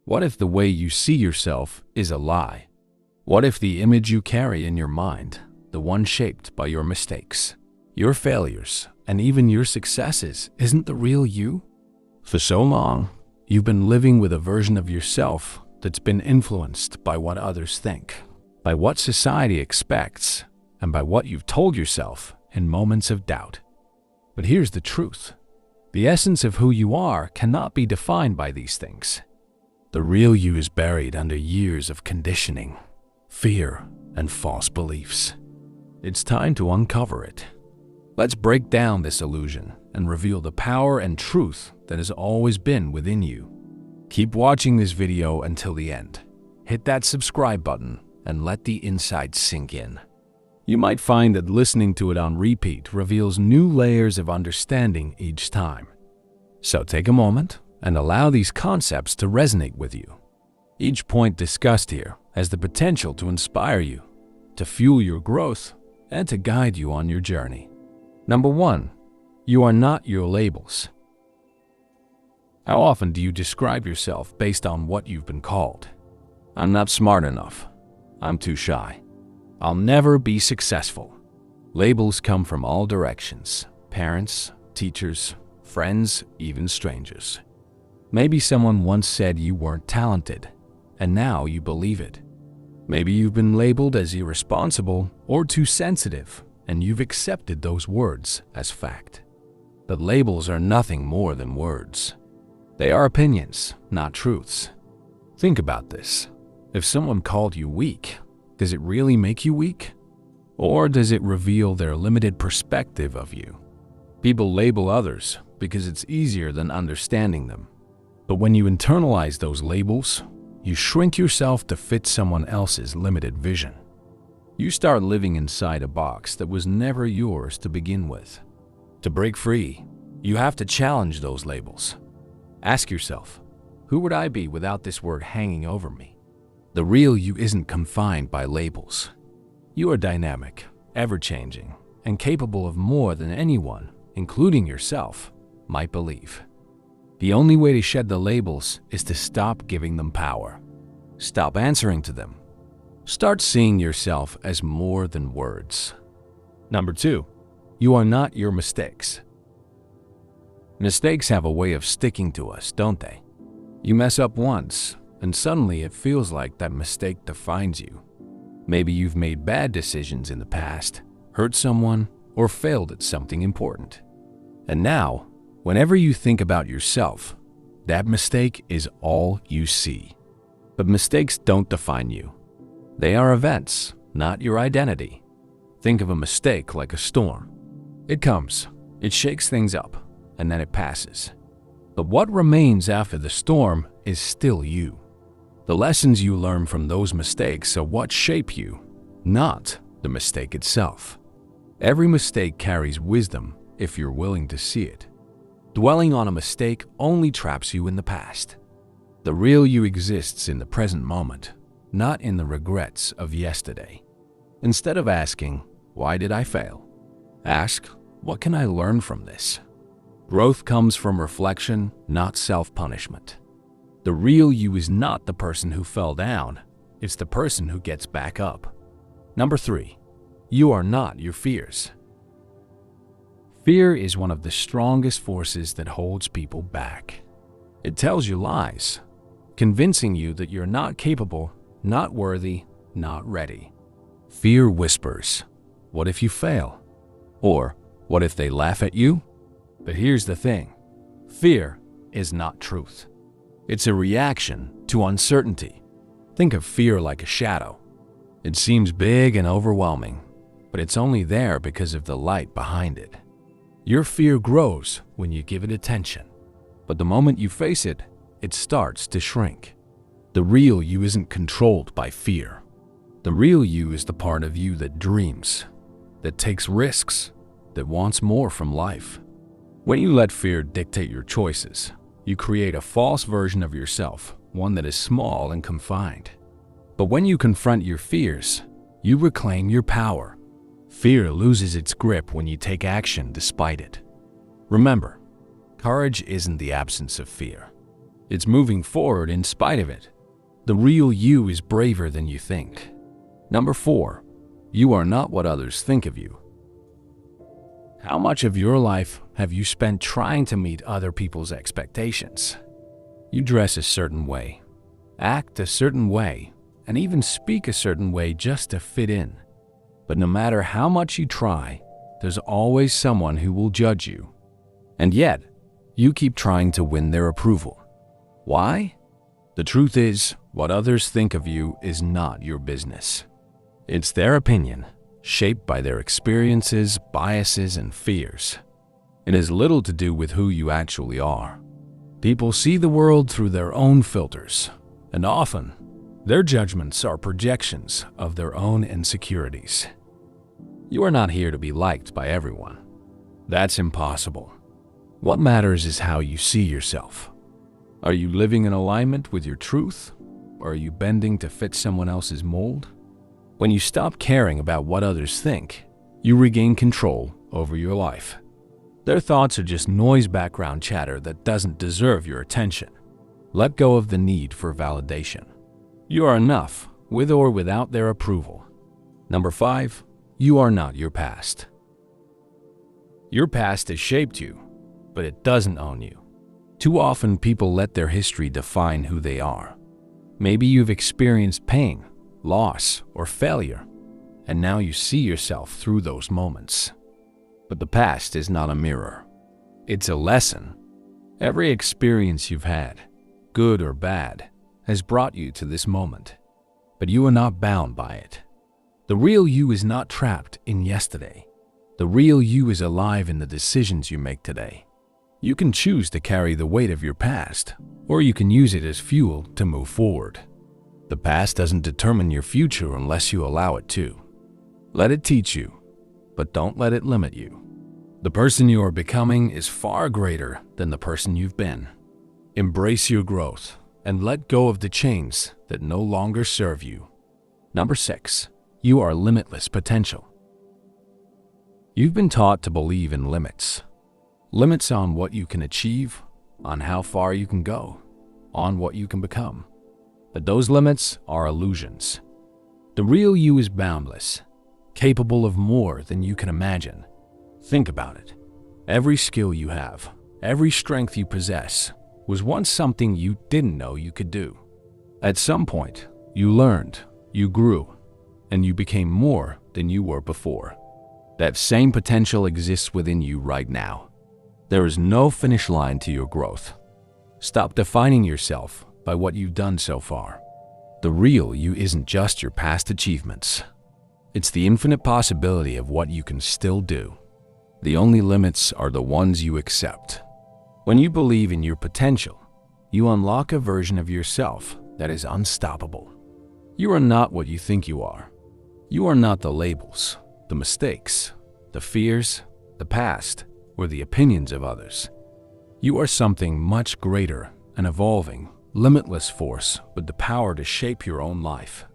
What if the way you see yourself is a lie? What if the image you carry in your mind, the one shaped by your mistakes, your failures, and even your successes, isn't the real you? For so long, you've been living with a version of yourself that's been influenced by what others think, by what society expects, and by what you've told yourself in moments of doubt. But here's the truth. The essence of who you are cannot be defined by these things. The real you is buried under years of conditioning, fear, and false beliefs. It's time to uncover it. Let's break down this illusion and reveal the power and truth that has always been within you. Keep watching this video until the end. Hit that subscribe button and let the insights sink in. You might find that listening to it on repeat reveals new layers of understanding each time. So take a moment and allow these concepts to resonate with you. Each point discussed here has the potential to inspire you, to fuel your growth, and to guide you on your journey. Number 1. You are not your labels. How often do you describe yourself based on what you've been called? I'm not smart enough. I'm too shy. I'll never be successful. Labels come from all directions: parents, teachers, friends, even strangers. Maybe someone once said you weren't talented, and now you believe it. Maybe you've been labeled as irresponsible or too sensitive, and you've accepted those words as fact. But labels are nothing more than words. They are opinions, not truths. Think about this. If someone called you weak, does it really make you weak? Or does it reveal their limited perspective of you? People label others because it's easier than understanding them. But when you internalize those labels, you shrink yourself to fit someone else's limited vision. You start living inside a box that was never yours to begin with. To break free, you have to challenge those labels. Ask yourself, who would I be without this word hanging over me? The real you isn't confined by labels. You are dynamic, ever-changing, and capable of more than anyone, including yourself, might believe. The only way to shed the labels is to stop giving them power. Stop answering to them. Start seeing yourself as more than words. Number 2, you are not your mistakes. Mistakes have a way of sticking to us, don't they? You mess up once, and suddenly it feels like that mistake defines you. Maybe you've made bad decisions in the past, hurt someone, or failed at something important. And now, whenever you think about yourself, that mistake is all you see. But mistakes don't define you. They are events, not your identity. Think of a mistake like a storm. It comes, it shakes things up, and then it passes. But what remains after the storm is still you. The lessons you learn from those mistakes are what shape you, not the mistake itself. Every mistake carries wisdom if you're willing to see it. Dwelling on a mistake only traps you in the past. The real you exists in the present moment, not in the regrets of yesterday. Instead of asking, why did I fail? Ask, what can I learn from this? Growth comes from reflection, not self-punishment. The real you is not the person who fell down, it's the person who gets back up. Number 3, you are not your fears. Fear is one of the strongest forces that holds people back. It tells you lies, convincing you that you're not capable, not worthy, not ready. Fear whispers, what if you fail? Or, what if they laugh at you? But here's the thing, fear is not truth. It's a reaction to uncertainty. Think of fear like a shadow. It seems big and overwhelming, but it's only there because of the light behind it. Your fear grows when you give it attention, but the moment you face it, it starts to shrink. The real you isn't controlled by fear. The real you is the part of you that dreams, that takes risks, that wants more from life. When you let fear dictate your choices, you create a false version of yourself, one that is small and confined. But when you confront your fears, you reclaim your power. Fear loses its grip when you take action despite it. Remember, courage isn't the absence of fear. It's moving forward in spite of it. The real you is braver than you think. Number 4. You are not what others think of you. How much of your life have you spent trying to meet other people's expectations? You dress a certain way, act a certain way, and even speak a certain way just to fit in. But no matter how much you try, there's always someone who will judge you. And yet, you keep trying to win their approval. Why? The truth is, what others think of you is not your business. It's their opinion, shaped by their experiences, biases, and fears. It has little to do with who you actually are. People see the world through their own filters, and often, their judgments are projections of their own insecurities. You are not here to be liked by everyone. That's impossible. What matters is how you see yourself. Are you living in alignment with your truth, or are you bending to fit someone else's mold? When you stop caring about what others think, you regain control over your life. Their thoughts are just noise background chatter that doesn't deserve your attention. Let go of the need for validation. You are enough, with or without their approval. Number 5. You are not your past. Your past has shaped you, but it doesn't own you. Too often, people let their history define who they are. Maybe you've experienced pain, loss, or failure, and now you see yourself through those moments. But the past is not a mirror. It's a lesson. Every experience you've had, good or bad, has brought you to this moment, but you are not bound by it. The real you is not trapped in yesterday. The real you is alive in the decisions you make today. You can choose to carry the weight of your past, or you can use it as fuel to move forward. The past doesn't determine your future unless you allow it to. Let it teach you, but don't let it limit you. The person you are becoming is far greater than the person you've been. Embrace your growth and let go of the chains that no longer serve you. Number 6. You are limitless potential. You've been taught to believe in limits. Limits on what you can achieve, on how far you can go, on what you can become. But those limits are illusions. The real you is boundless, capable of more than you can imagine. Think about it. Every skill you have, every strength you possess, was once something you didn't know you could do. At some point, you learned, you grew, and you became more than you were before. That same potential exists within you right now. There is no finish line to your growth. Stop defining yourself by what you've done so far. The real you isn't just your past achievements. It's the infinite possibility of what you can still do. The only limits are the ones you accept. When you believe in your potential, you unlock a version of yourself that is unstoppable. You are not what you think you are. You are not the labels, the mistakes, the fears, the past, or the opinions of others. You are something much greater, an evolving, limitless force with the power to shape your own life.